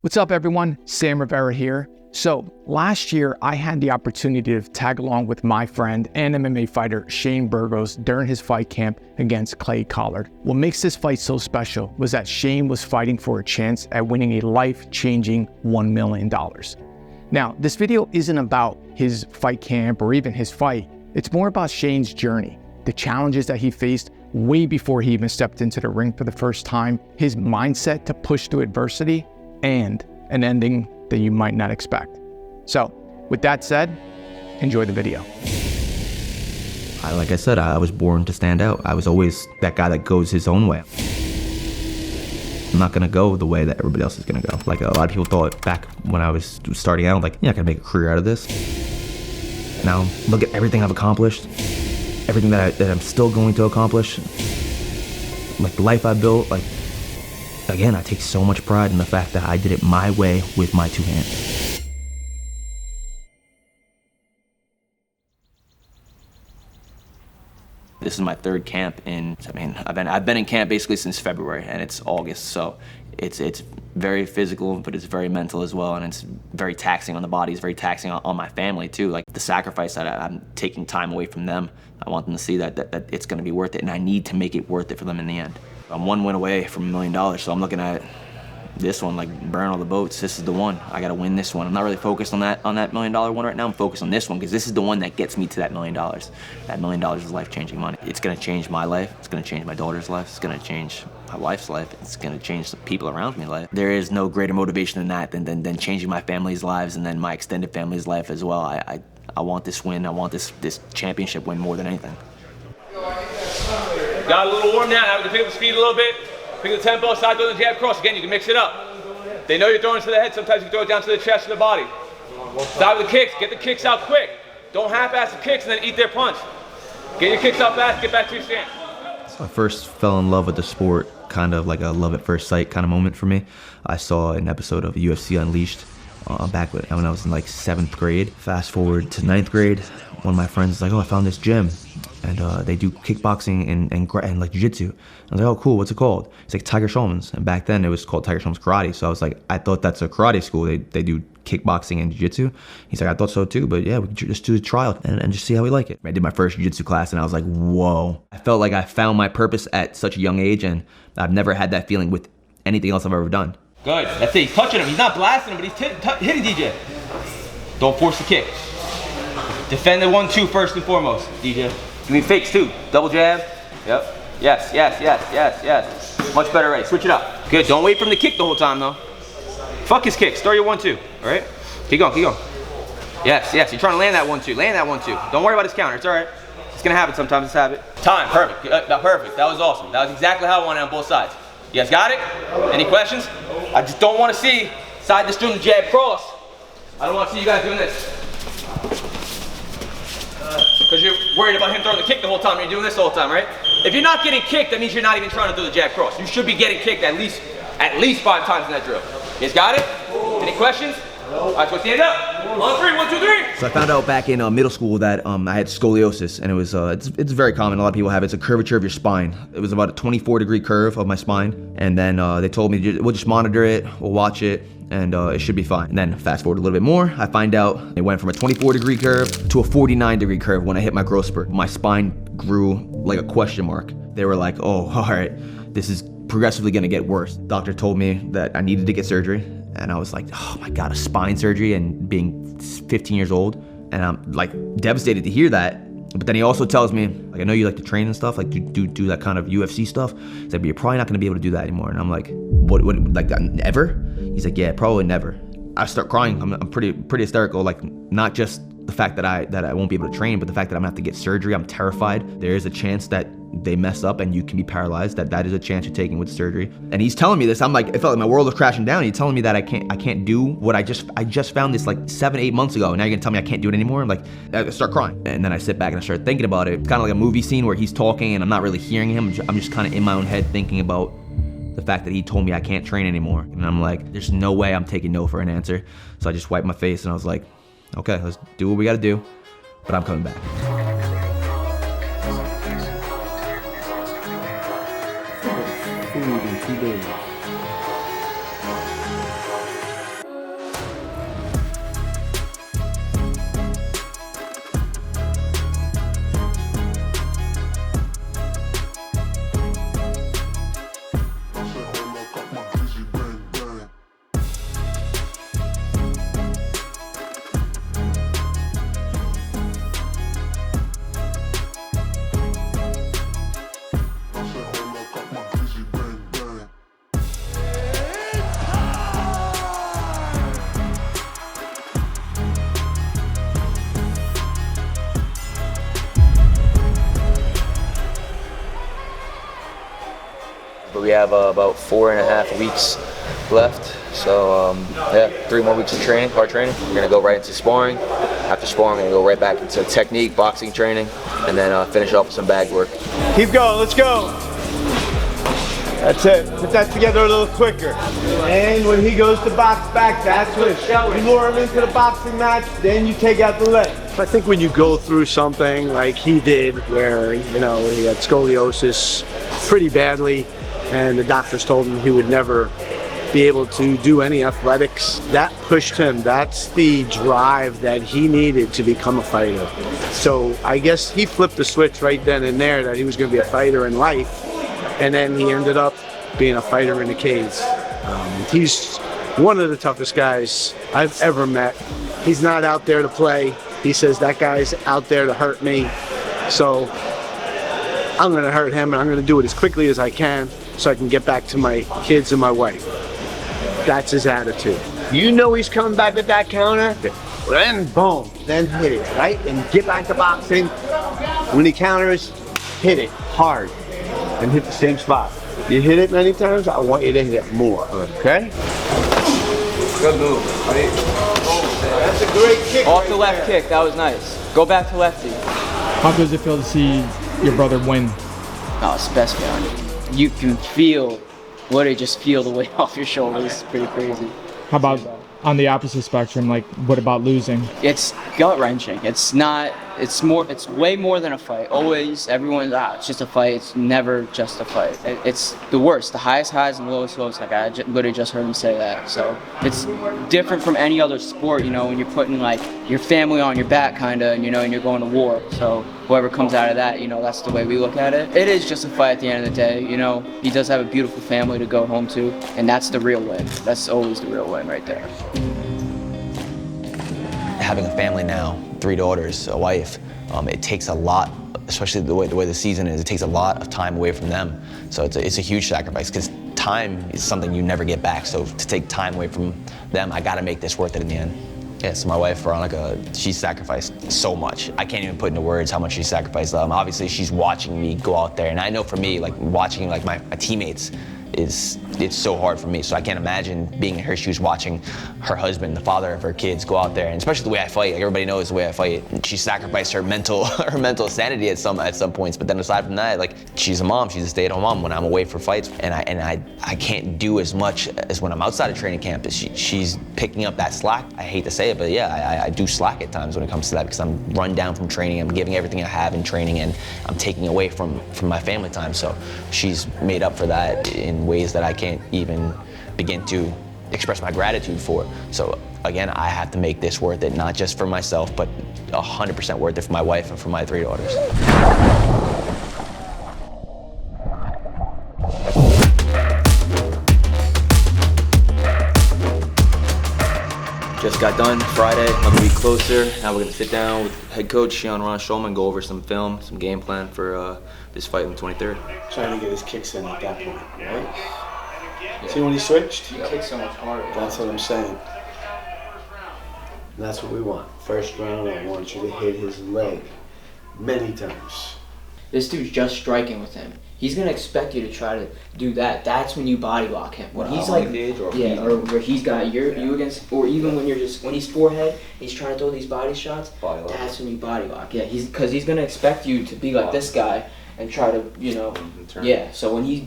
What's up everyone, Sam Rivera here. So last year I had the opportunity to tag along with my friend and MMA fighter Shane Burgos during his fight camp against Clay Collard. What makes this fight so special was that Shane was fighting for a chance at winning a life-changing $1 million. Now, this video isn't about his fight camp or even his fight. It's more about Shane's journey, the challenges that he faced way before he even stepped into the ring for the first time, his mindset to push through adversity, and an ending that you might not expect. So, with that said, enjoy the video. Like I said, I was born to stand out. I was always that guy that goes his own way. I'm not gonna go the way that everybody else is gonna go. Like a lot of people thought back when I was starting out, like, yeah, I can make a career out of this. Now, look at everything I've accomplished, everything that I'm still going to accomplish, like the life I built, like, again, I take so much pride in the fact that I did it my way with my two hands. This is my third camp I've been in camp basically since February, and it's August, so it's very physical, but it's very mental as well, and it's very taxing on the body. It's very taxing on my family too. Like the sacrifice that I'm taking time away from them, I want them to see that it's gonna be worth it, and I need to make it worth it for them in the end. I'm one win away from $1 million, so I'm looking at this one, like burn all the boats. This is the one. I gotta win this one. I'm not really focused on that $1 million one right now. I'm focused on this one because this is the one that gets me to that $1 million. That $1 million is life-changing money. It's gonna change my life. It's gonna change my daughter's life. It's gonna change my wife's life. It's gonna change the people around me's life. There is no greater motivation than that, than changing my family's lives and then my extended family's life as well. I want this win. I want this championship win more than anything. Got a little warm now, having to pick up the speed a little bit, pick up the tempo, side throw the jab cross. Again, you can mix it up. They know you're throwing it to the head, sometimes you can throw it down to the chest or the body. Start with the kicks, get the kicks out quick. Don't half-ass the kicks and then eat their punch. Get your kicks out fast, get back to your stance. So I first fell in love with the sport, kind of like a love at first sight kind of moment for me. I saw an episode of UFC Unleashed back when I was in like 7th grade. Fast forward to 9th grade, one of my friends was like, oh, I found this gym. And they do kickboxing and like jiu-jitsu. I was like, oh cool, what's it called? It's like Tiger Schulman's. And back then it was called Tiger Schulman's Karate. So I was like, I thought that's a karate school. They do kickboxing and jiu-jitsu. He's like, I thought so too, but yeah, we could just do a trial and just see how we like it. I did my first jiu-jitsu class and I was like, whoa. I felt like I found my purpose at such a young age, and I've never had that feeling with anything else I've ever done. Good, that's it, he's touching him. He's not blasting him, but he's hitting DJ. Don't force the kick. Defend the 1-2 first and foremost, DJ. Give me fakes too. Double jab. Yep. Yes. Much better right. Switch it up. Good. Don't wait for him to kick the whole time though. Fuck his kicks. Start your 1-2. Alright? Keep going. Yes. You're trying to land that 1-2. Land that 1-2. Don't worry about his counter. It's alright. It's gonna happen sometimes. It's habit. Time. Perfect. Perfect. That was awesome. That was exactly how I wanted on both sides. You guys got it? Any questions? I just don't want to see side the string jab cross. I don't want to see you guys doing this. Because you're worried about him throwing the kick the whole time, and you're doing this the whole time, right? If you're not getting kicked, that means you're not even trying to do the jab cross. You should be getting kicked at least 5 times in that drill. You guys got it? Any questions? All right, so stand up. On 3, 1, 2, 3. So I found out back in middle school that I had scoliosis, and it was it's very common. A lot of people have it. It's a curvature of your spine. It was about a 24-degree curve of my spine, and then they told me we'll just monitor it, we'll watch it, and it should be fine. And then fast forward a little bit more, I find out it went from a 24-degree curve to a 49-degree curve when I hit my growth spurt. My spine grew like a question mark. They were like, oh, all right, this is progressively gonna get worse. Doctor told me that I needed to get surgery, and I was like, oh my God, a spine surgery, and being 15 years old, and I'm like devastated to hear that. But then he also tells me, like, I know you like to train and stuff, like do that kind of UFC stuff. He's like, but you're probably not gonna be able to do that anymore. And I'm like, what like that, never? He's like, yeah, probably never. I start crying. I'm pretty hysterical, like not just the fact that I won't be able to train, but the fact that I'm gonna have to get surgery. I'm terrified. There is a chance that they mess up and you can be paralyzed. That is a chance you're taking with surgery. And he's telling me this. I'm like, it felt like my world was crashing down. He's telling me that I can't do what I just found this like 7-8 months ago. And now you're gonna tell me I can't do it anymore? I'm like, I start crying. And then I sit back and I start thinking about it. It's kind of like a movie scene where he's talking and I'm not really hearing him. I'm just kind of in my own head thinking about the fact that he told me I can't train anymore. And I'm like, there's no way I'm taking no for an answer. So I just wiped my face and I was like, okay, let's do what we gotta do, but I'm coming back. Food in 2 days. have about 4.5 weeks left. So yeah, 3 more weeks of training, hard training. We're gonna go right into sparring. After sparring, we're gonna go right back into technique, boxing training, and then finish off with some bag work. Keep going, let's go. That's it. Put that together a little quicker. And when he goes to box back, that's when you lure him into the boxing match, then you take out the leg. I think when you go through something like he did, where, you know, he had scoliosis pretty badly, and the doctors told him he would never be able to do any athletics, that pushed him. That's the drive that he needed to become a fighter. So I guess he flipped the switch right then and there that he was going to be a fighter in life. And then he ended up being a fighter in the cage. He's one of the toughest guys I've ever met. He's not out there to play. He says, that guy's out there to hurt me. So I'm gonna hurt him, and I'm gonna do it as quickly as I can so I can get back to my kids and my wife. That's his attitude. You know he's coming back with that counter, then boom, then hit it, right? And get back to boxing. When he counters, hit it hard. And hit the same spot. You hit it many times, I want you to hit it more, okay? Good move. That's a great kick. Off the left kick, that was nice. Go back to lefty. How does it feel to see your brother win? Oh, it's the best feeling. You can feel, literally just feel the weight off your shoulders. It's pretty crazy. How about on the opposite spectrum, like what about losing? It's gut-wrenching. It's way more than a fight. Always, everyone's, it's just a fight. It's never just a fight. It's the worst, the highest highs and lowest lows. Like I literally just heard him say that. So it's different from any other sport, you know, when you're putting like your family on your back kinda, you know, and you're going to war. So whoever comes out of that, you know, that's the way we look at it. It is just a fight at the end of the day, you know. He does have a beautiful family to go home to, and that's the real win. That's always the real win right there. Having a family now, 3 daughters, a wife, it takes a lot, especially the way the season is, it takes a lot of time away from them. So it's a huge sacrifice, because time is something you never get back. So to take time away from them, I gotta make this worth it in the end. Yeah, so my wife, Veronica, she sacrificed so much. I can't even put into words how much she sacrificed. Obviously, she's watching me go out there, and I know for me, like watching like my teammates, it's so hard for me. So I can't imagine being in her shoes, watching her husband, the father of her kids, go out there, and especially the way I fight. Like everybody knows the way I fight. She sacrificed her mental sanity at some points. But then aside from that, like she's a mom, she's a stay-at-home mom when I'm away for fights, and I can't do as much as when I'm outside of training camp. She's picking up that slack. I hate to say it, but yeah, I do slack at times when it comes to that, because I'm run down from training. I'm giving everything I have in training, and I'm taking away from my family time. So she's made up for that in ways that I can't even begin to express my gratitude for. So again, I have to make this worth it, not just for myself, but 100% worth it for my wife and for my 3 daughters. Just got done Friday, another week closer. Now we're gonna sit down with head coach Ron Schulman and go over some film, some game plan for this fight on the 23rd. Trying to get his kicks in at that point, right? See when he switched? He kicks so much harder. That's what I'm saying. And that's what we want. First round, I want you to hit his leg many times. This dude's just striking with him. He's gonna expect you to try to do that. That's when you body lock him. When he's like, or where he's got you against, or even when he's forehead, he's trying to throw these body shots. That's when you body lock. Yeah, because he's gonna expect you to be like this guy and try to, you know, yeah. So when he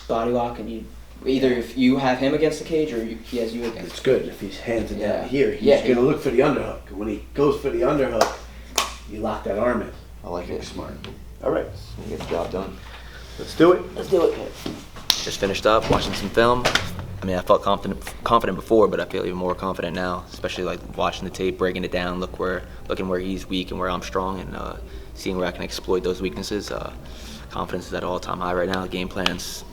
body lock, and you either if you have him against the cage or he has you against. It's good if he's hands down here. He's gonna look for the underhook. When he goes for the underhook, you lock that arm in. I like it. Smart. All right, We'll get the job done. let's do it. Let's do it. Just finished up watching some film. I mean, I felt confident before, but I feel even more confident now, especially like watching the tape, breaking it down, looking where he's weak and where I'm strong, and seeing where I can exploit those weaknesses. Confidence is at an all-time high right now. The game plan's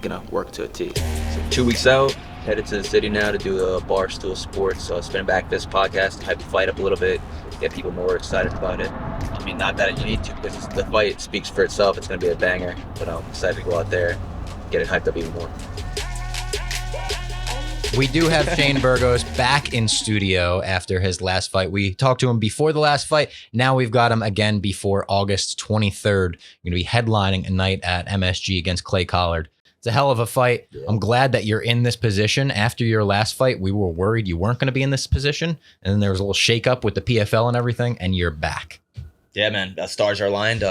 gonna work to a T. So 2 weeks out, headed to the city now to do the Barstool Sports. So spin back this podcast, hype the fight up a little bit, get people more excited about it. I mean, not that you need to, because the fight speaks for itself. It's gonna be a banger, but I'm excited to go out there, get it hyped up even more. We do have Shane Burgos back in studio after his last fight. We talked to him before the last fight. Now we've got him again before August 23rd. You're going to be headlining a night at MSG against Clay Collard. It's a hell of a fight. I'm glad that you're in this position. After your last fight, we were worried you weren't going to be in this position. And then there was a little shakeup with the PFL and everything, and you're back. Yeah, man. Stars are aligned.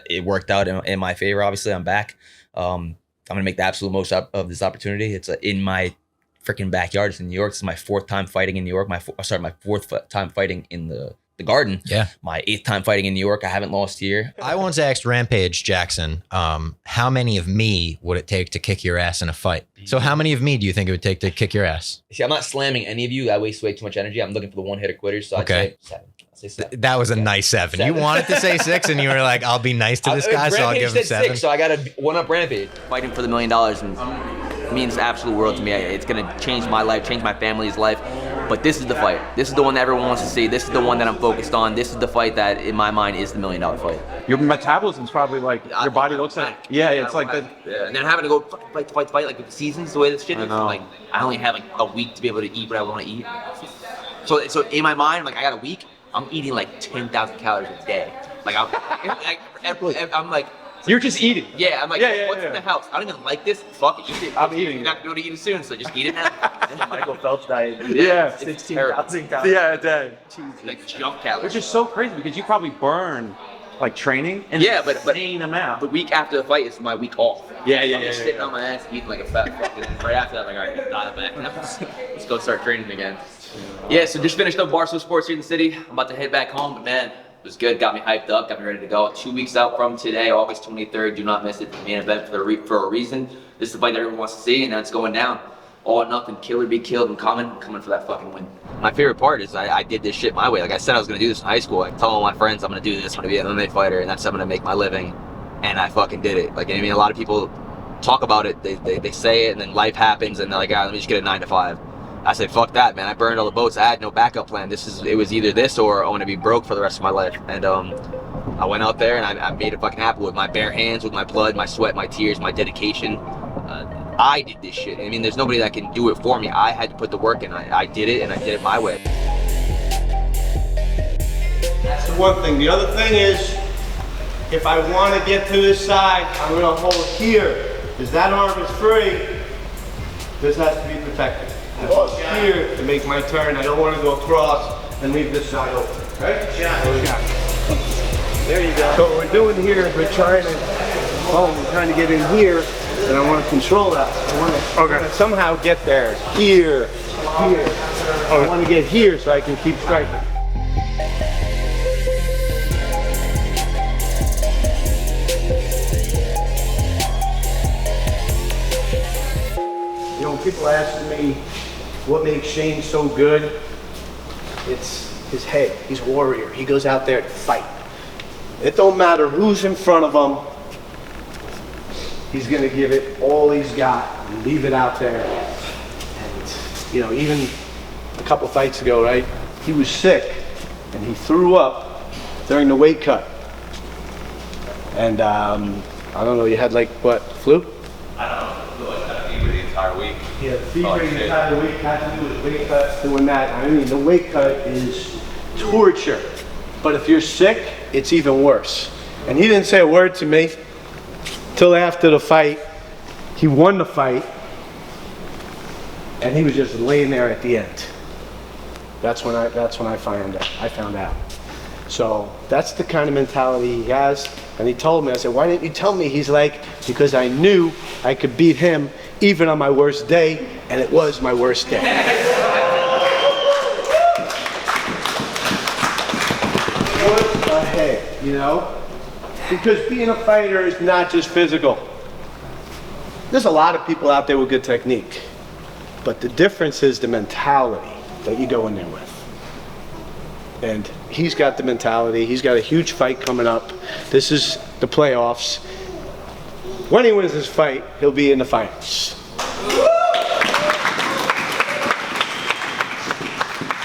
It worked out in my favor. Obviously, I'm back. I'm going to make the absolute most of this opportunity. It's in my freaking backyard. It's in New York. This is my 4th time fighting in New York. My 4th time fighting in the Garden. Yeah. My 8th time fighting in New York. I haven't lost here. I once asked Rampage Jackson, how many of me would it take to kick your ass in a fight? So how many of me do you think it would take to kick your ass? See, I'm not slamming any of you. I waste way too much energy. I'm looking for the one-hitter quitters. So Okay. I'd say 7. I'll say 7. That was a nice 7. You wanted to say 6, and you were like, I'll be nice to this guy, so I'll give him 7. 6, so I got to one-up Rampage. Fighting for the $1 million and means the absolute world to me. It's gonna change my life, change my family's life. But this is the fight. This is the one that everyone wants to see. This is the one that I'm focused on. This is the fight that, in my mind, is the $1 million fight. Your metabolism's probably like, your body looks like, yeah, it's like that. Yeah, and then having to go fucking fight, like with the seasons, the way this shit is. know. Like, I only have like a week to be able to eat what I want to eat. So in my mind, like I got a week. I'm eating like 10,000 calories a day. Like I'm like. You're just eating. Yeah, I'm like, Yeah, what's in the house? I don't even like this. Fuck it, eat it. I'm eating You're not gonna be able to eat it soon, so just eat it now. Michael Phelps diet. Yeah. 16,000 calories. Yeah, a day. Like junk calories. Which is so crazy because you probably burn like training and Yeah, but insane amount. the week after the fight is my week off. Yeah, I'm just sitting on my ass eating like a fat fuck. And then right after that, I'm like, all right, dial it back. Let's go start training again. Yeah, so just finished up Barstool Sports here in the city. I'm about to head back home, but man, it was good. Got me hyped up, got me ready to go. 2 weeks out from today, August 23rd. Do not miss it. The main event for a reason. This is the fight that everyone wants to see, and that's going down. All or nothing, kill or be killed. I'm coming for that fucking win. My favorite part is I did this shit my way. Like I said, I was gonna do this in high school. I told all my friends I'm gonna do this. I'm gonna be an MMA fighter, and that's how I'm gonna make my living. And I fucking did it. Like I mean, a lot of people talk about it. They say it, and then life happens, and they're like, let me just get a 9 to 5. I said, fuck that, man. I burned all the boats. I had no backup plan. It was either this or I want to be broke for the rest of my life. And I went out there and I made it fucking happen with my bare hands, with my blood, my sweat, my tears, my dedication. I did this shit. I mean, there's nobody that can do it for me. I had to put the work in. I did it, and I did it my way. That's the one thing. The other thing is, if I want to get to this side, I'm going to hold here. Because that arm is free. This has to be protected. I hold here to make my turn. I don't want to go across and leave this side open. Right? There you go. So what we're doing here, we're trying to get in here, and I want to control that. I want to somehow get there. Here. I want to get here so I can keep striking. You know, when people ask me what makes Shane so good, it's his head. He's a warrior. He goes out there to fight. It don't matter who's in front of him. He's gonna give it all he's got and leave it out there. And you know, even a couple fights ago, right? He was sick and he threw up during the weight cut. And I don't know, you had like what, flu? I don't know. I had a fever the entire week. Yeah, fever the entire week had to do with weight cuts, doing that. I mean, the weight cut is torture. But if you're sick, it's even worse. And he didn't say a word to me till after the fight. He won the fight, and he was just laying there at the end. That's when I found out. So that's the kind of mentality he has. And he told me, I said, why didn't you tell me? He's like, because I knew I could beat him even on my worst day, and it was my worst day. What the heck, you know? Because being a fighter is not just physical. There's a lot of people out there with good technique, but the difference is the mentality that you go in there with. And he's got the mentality. He's got a huge fight coming up. This is the playoffs. When he wins this fight, he'll be in the finals.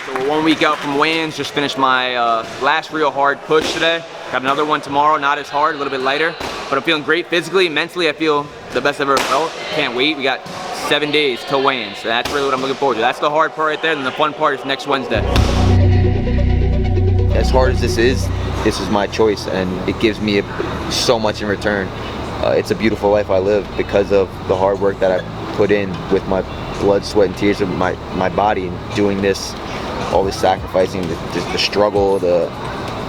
So we're 1 week out from weigh-ins. Just finished my last real hard push today. Got another one tomorrow, not as hard, a little bit lighter. But I'm feeling great physically, mentally. I feel the best I've ever felt. Can't wait. We got 7 days till weigh-ins. So that's really what I'm looking forward to. That's the hard part right there, and the fun part is next Wednesday. As hard as this is my choice, and it gives me so much in return. it's a beautiful life I live because of the hard work that I put in with my blood, sweat, and tears of my body, and doing this, all this sacrificing, the struggle,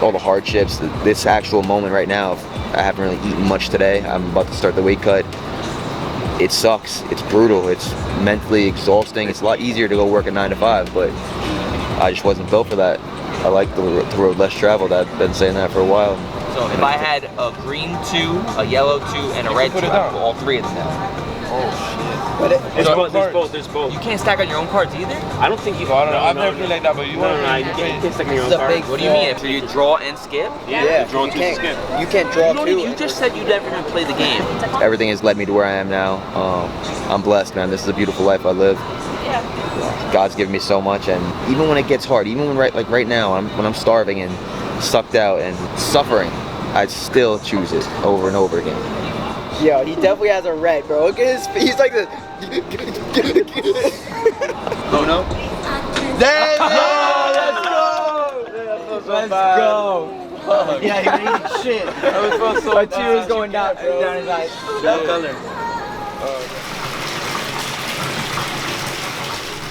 all the hardships. This actual moment right now, I haven't really eaten much today. I'm about to start the weight cut. It sucks. It's brutal. It's mentally exhausting. It's a lot easier to go work a 9 to 5, but I just wasn't built for that. I like the road less traveled. I've been saying that for a while. So if I had a green 2, a yellow 2, and a red 2, I'd put all 3 of them down. Oh shit. There's both. You can't stack on your own cards either? I don't think you. I don't know. I've never played like that, but you can't stack on your own cards. What do you mean? So you draw and skip? Yeah. Draw and skip. You can't draw two. You just said you never even play the game. Everything has led me to where I am now. I'm blessed, man. This is a beautiful life I live. God's given me so much, and even when it gets hard, even when right now, when I'm starving and sucked out and suffering, I still choose it over and over again. Yo, he definitely has a red, bro. Look at his face. He's like this. Oh no? Let's go. Yeah, he made shit. That was so bad. My tear was going down his eyes. That color.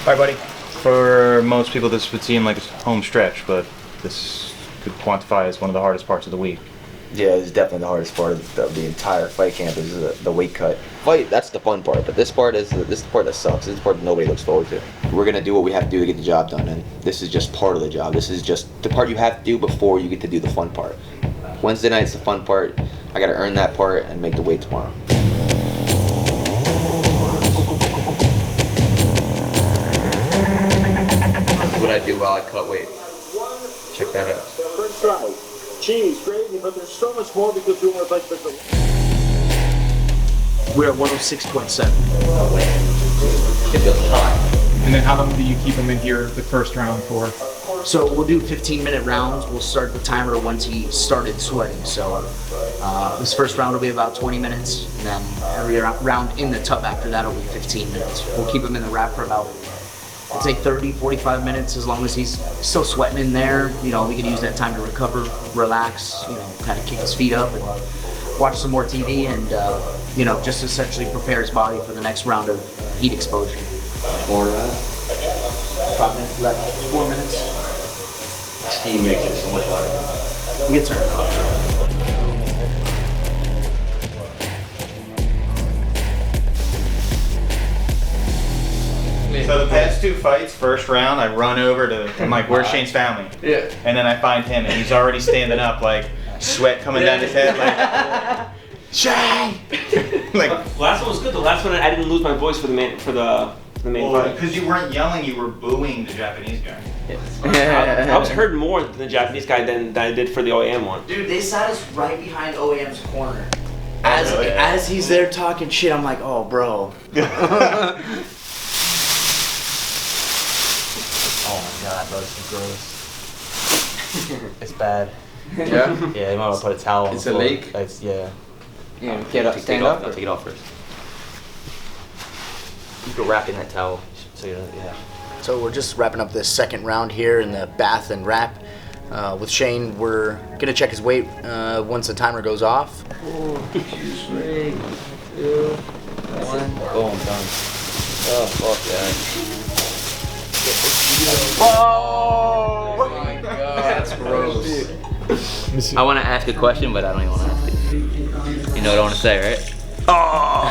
All right, buddy. For most people, this would seem like a home stretch, but this could quantify as one of the hardest parts of the week. Yeah, it's definitely the hardest part of the entire fight camp is the weight cut. Fight, that's the fun part, but this part is the part that sucks. This is the part that nobody looks forward to. We're gonna do what we have to do to get the job done, and this is just part of the job. This is just the part you have to do before you get to do the fun part. Wednesday night's the fun part. I gotta earn that part and make the weight tomorrow. That's what I do while I cut weight. Check that out. French fries, cheese, gravy, but there's so much more because you want like the. We're at 106.7. It feels hot. And then how long do you keep him in here the first round for? So we'll do 15-minute rounds. We'll start the timer once he started sweating. So this first round will be about 20 minutes, and then every round in the tub after that will be 15 minutes. We'll keep him in the wrap for about, I'd say 30, 45 minutes, as long as he's still sweating in there. You know, we can use that time to recover, relax, you know, kind of kick his feet up and watch some more TV and, you know, just essentially prepare his body for the next round of heat exposure. 5 minutes left, 4 minutes. Steam makes it so much harder. We can turn it off. So the past 2 fights, first round, I run over to, I'm like, where's Shane's family? Yeah. And then I find him, and he's already standing up, like, sweat coming down his head, like, Shane! Like, Last one was good. The last one I didn't lose my voice for the main fight. because you weren't yelling, you were booing the Japanese guy. I was hurting more than the Japanese guy than I did for the OAM one. Dude, they sat us right behind OAM's corner. As he's there talking shit, I'm like, oh, bro. Oh my god, bro, this is gross. It's bad. Yeah? Yeah, you might want to put a towel on It's the a floor. lake? It's, yeah. Yeah, get up, stand up. Take it off first. You can wrap in that towel. So, yeah. So we're just wrapping up this second round here in the bath and wrap. With Shane, we're gonna check his weight once the timer goes off. 3, 2, 1. Boom, done. Oh, fuck that. Oh my god, that's gross. I want to ask a question, but I don't even want to ask it. You know what I want to say, right? Oh!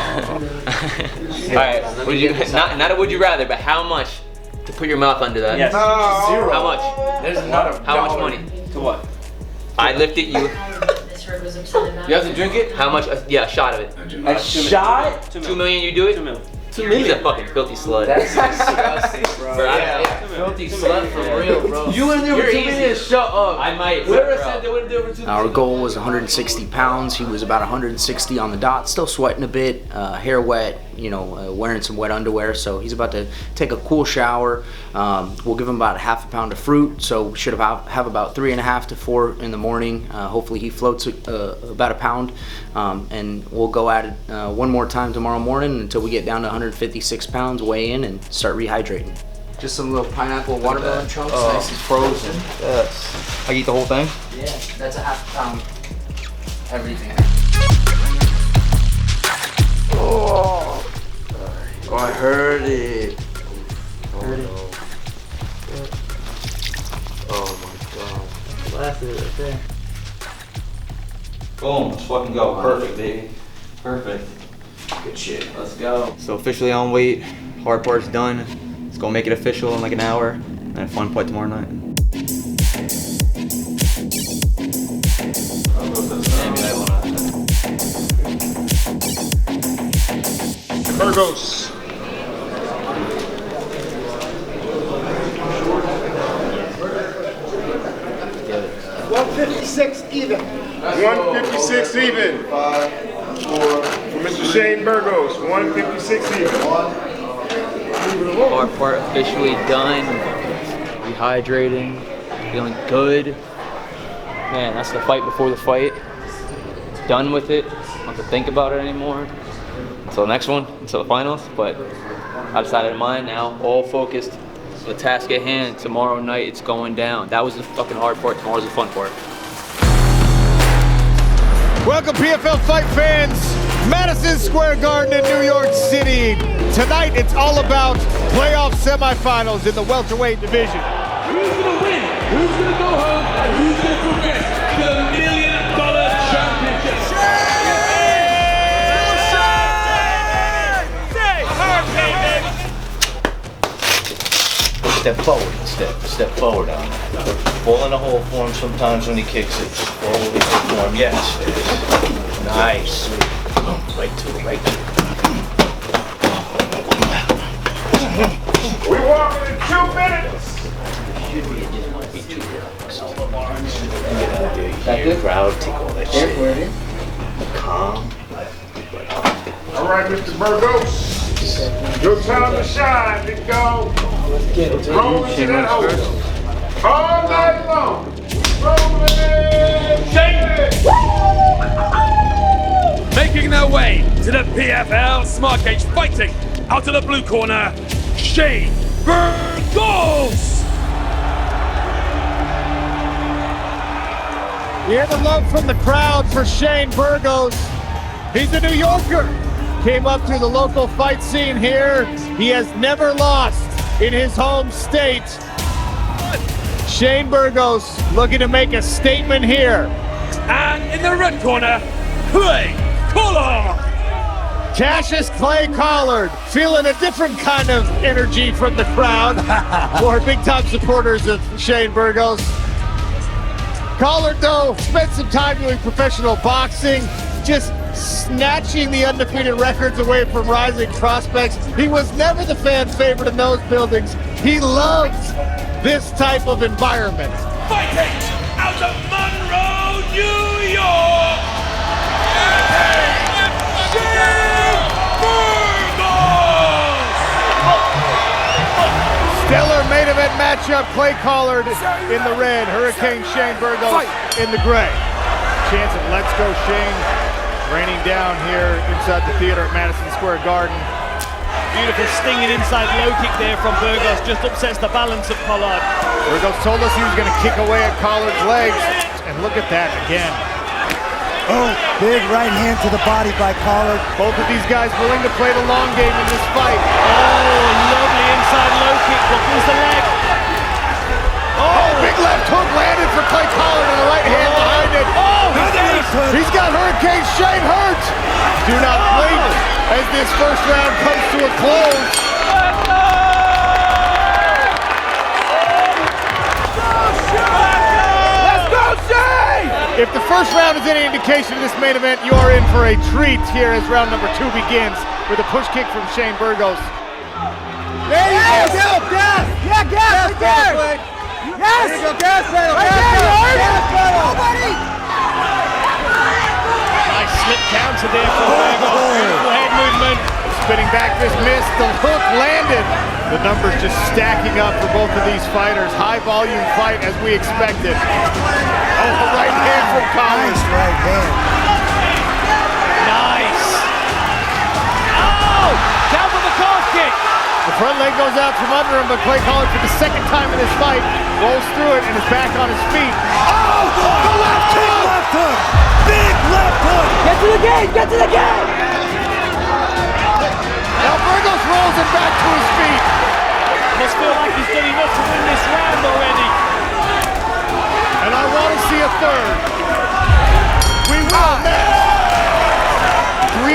Alright, would you, not a would you rather, but how much to put your mouth under that? Yes. Zero. How much? There's not a How much money? To what? I lifted you. You have to drink it? How much? Yeah, a shot of it. A shot? 2 million, you do it? 2 million. He's a fucking filthy slut. That's disgusting, bro. Bro, Yeah, filthy slut for real, bro. You wouldn't do it for 2 million? Shut up. I might. Whoever said they wouldn't do it for 2 million? Our goal was 160 pounds. He was about 160 on the dot, still sweating a bit, hair wet, you know, wearing some wet underwear. So he's about to take a cool shower. We'll give him about a half a pound of fruit. So we should have about 3.5 to 4 in the morning. Hopefully he floats about a pound. And we'll go at it one more time tomorrow morning until we get down to 156 pounds, weigh in, and start rehydrating. Just some little pineapple watermelon chunks, nice and frozen. Yes. I eat the whole thing? Yeah, that's a half a pound. Everything. Oh, I heard it. Heard it. Oh my god. Blasted it right there. Boom, let's fucking go. Perfect, baby. Perfect. Good shit. Let's go. So officially on weight, hard part's done. Let's go make it official in like an hour, and a fun fight tomorrow night. Burgos. $156 even. 156 even. For Mr. Shane Burgos, 156 even. Hard part officially done. Rehydrating. Feeling good. Man, that's the fight before the fight. Done with it. Don't have to think about it anymore. Until the next one, until the finals. But outside of mine now, all focused. The task at hand. Tomorrow night, it's going down. That was the fucking hard part. Tomorrow's the fun part. Welcome, PFL fight fans. Madison Square Garden in New York City. Tonight, it's all about playoff semifinals in the welterweight division. Who's gonna win? Who's gonna go home? And who's gonna progress to the $1 million championship? Step forward, step forward on that. Fall in the hole for him sometimes when he kicks it. Fall in the hole for him, yes. Nice. Right to it, right to it. We walking in 2 minutes. Get out there, crowd, take all that shit. Calm. All right, Mr. Burgos. Your time to shine, big dog. Roll into that hole. All night long. Roll it. Shake it. Making their way to the PFL Smart Cage, fighting out of the blue corner, Shane Burgos. You hear the love from the crowd for Shane Burgos. He's a New Yorker. Came up through the local fight scene here. He has never lost in his home state. Shane Burgos looking to make a statement here. And in the red corner, Clay Collard. Cassius Clay Collard feeling a different kind of energy from the crowd. More big-time supporters of Shane Burgos. Collard, though, spent some time doing professional boxing, just snatching the undefeated records away from rising prospects. He was never the fan favorite in those buildings. He loves this type of environment. Fighting out of Monroe, New York, Shane Burgos! Stellar main event matchup, Clay Collard in the red, Hurricane Shane Burgos in the gray. Chance of Let's Go Shane raining down here inside the theater at Madison Square Garden. Beautiful stinging inside low kick there from Burgos, just upsets the balance of Collard. Burgos told us he was going to kick away at Collard's legs, and look at that again. Oh, big right hand to the body by Collard. Both of these guys willing to play the long game in this fight. Oh, lovely inside low kick, blocking the leg. Oh, big left hook landed for Clay Collard and the right hand behind it. Oh, he's got Hurricane Shane hurt. Do not blink as this first round comes to a close. Let's go, Shane! If the first round is any indication of this main event, you are in for a treat here as round number 2 begins with a push kick from Shane Burgos. There you go, gas! Yeah, gas right there! Yes! There you go, gas pedal, gas pedal! Nobody! Nice slip counter there from Burgos. Beautiful head movement. Spinning back this miss, the hook landed. The numbers just stacking up for both of these fighters. High volume fight as we expected. Oh, the right hand from Collins. Nice right hand. Nice. Oh! Down for the calf kick. The front leg goes out from under him, but Clay Collard for the second time in this fight rolls through it and is back on his feet. Oh! The left hook! Big left hook! Get to the game! Get to the game! Now Burgos rolls him back to his feet. Must feel like he's done enough to win this round already. And I want to see a third. We will next. 300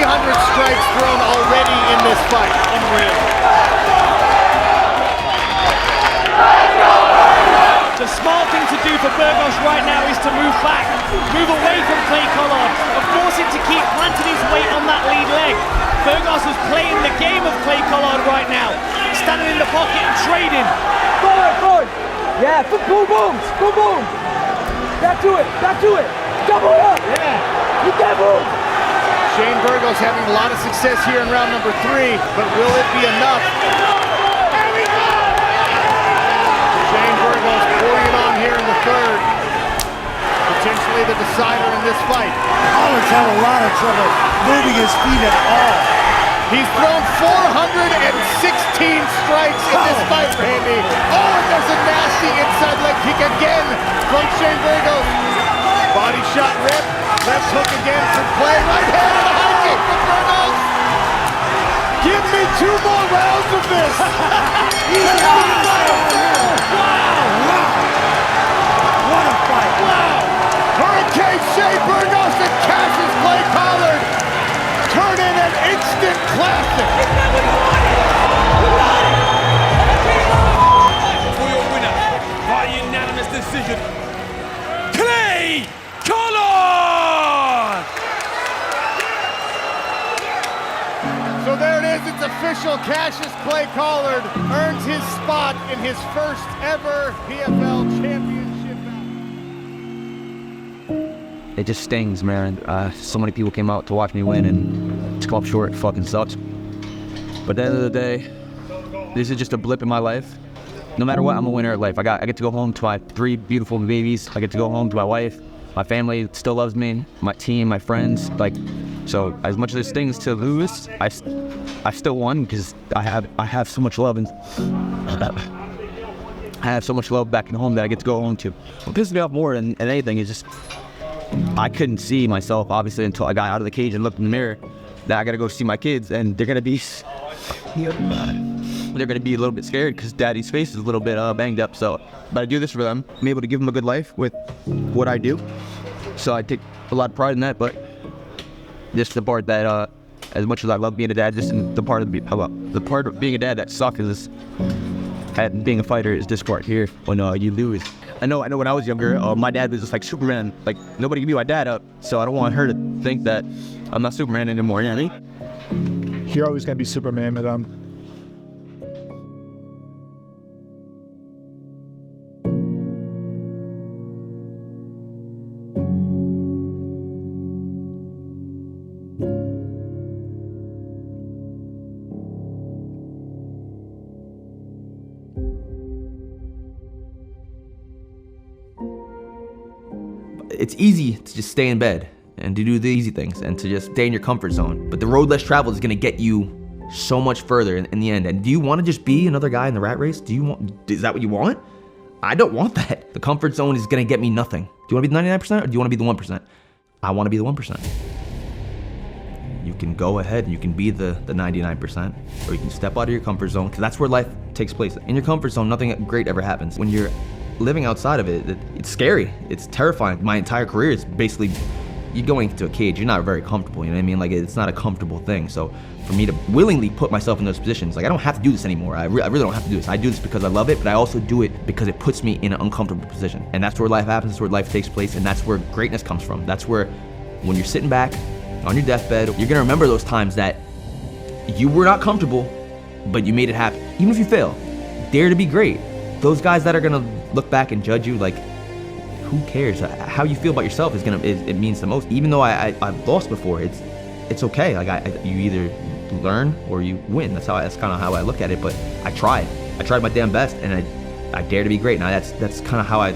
strikes thrown already in this fight. Unreal. The smart thing to do for Burgos right now is to move back, move away from Clay Collard, and force him to keep planting his weight on that lead leg. Burgos is playing the game of Clay Collard right now, standing in the pocket and trading. Forward, forward. Yeah, boom, boom, boom, boom. Back to it, back to it. Double up. Yeah. You can't move. Shane Burgos having a lot of success here in round number 3, but will it be enough? Shane Burgos pouring it on here in the third. Potentially the decider in this fight. Collard's had a lot of trouble moving his feet at all. He's thrown 416 strikes in this fight, Randy. Oh, and there's a nasty inside leg kick again from Shane Burgos. Body shot rip. Left hook again from Clay. Right hand and a high kick from Burgos. Give me 2 more rounds of this. What a fight. Wow. Hurricane Shane Burgos and Cassius Clay Collard turn in an instant classic. For your winner, by unanimous decision, Clay Collard! So there it is, it's official. Cassius Clay Collard earns his spot in his first ever PFL championship bout. It just stings, man. So many people came out to watch me win, and to come up short fucking sucks. But at the end of the day, this is just a blip in my life. No matter what, I'm a winner at life. I get to go home to my 3 beautiful babies. I get to go home to my wife. My family still loves me. My team, my friends. So as much as it stings to lose, I still won because I have so much love, and I have so much love back at home that I get to go home to. What pisses me off more than anything is just I couldn't see myself, obviously, until I got out of the cage and looked in the mirror that I gotta go see my kids, and they're gonna be a little bit scared because daddy's face is a little bit banged up. So, but I do this for them. I'm able to give them a good life with what I do. So I take a lot of pride in that. But just the part that, as much as I love being a dad, just the part of being a dad that sucks is at being a fighter is this part here when you lose. I know when I was younger, my dad was just like Superman. Like, nobody can beat my dad up, so I don't want her to think that I'm not Superman anymore, you know what I mean? You're always gonna be Superman, madame. It's easy to just stay in bed and to do the easy things and to just stay in your comfort zone. But the road less traveled is gonna get you so much further in the end. And do you want to just be another guy in the rat race? Is that what you want? I don't want that. The comfort zone is gonna get me nothing. Do you want to be the 99% or do you want to be the 1%? I want to be the 1%. You can go ahead and you can be the 99%, or you can step out of your comfort zone, because that's where life takes place. In your comfort zone, nothing great ever happens. When you're living outside of it, it's scary. It's terrifying. My entire career is basically, you're going into a cage, you're not very comfortable, you know what I mean? Like, it's not a comfortable thing. So for me to willingly put myself in those positions, like, I don't have to do this anymore. I really don't have to do this. I do this because I love it, but I also do it because it puts me in an uncomfortable position. And that's where life happens, that's where life takes place, and that's where greatness comes from. That's where, when you're sitting back on your deathbed, you're gonna remember those times that you were not comfortable, but you made it happen. Even if you fail, dare to be great. Those guys that are gonna look back and judge you, like, who cares? How you feel about yourself it means the most. Even though I've lost before, it's okay. Like, you either learn or you win. That's kind of how I look at it. But I tried my damn best, and I dare to be great. Now that's kind of how I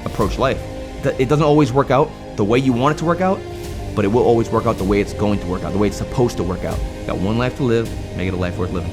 approach life. It doesn't always work out the way you want it to work out, but it will always work out the way it's going to work out, the way it's supposed to work out. You got one life to live, make it a life worth living.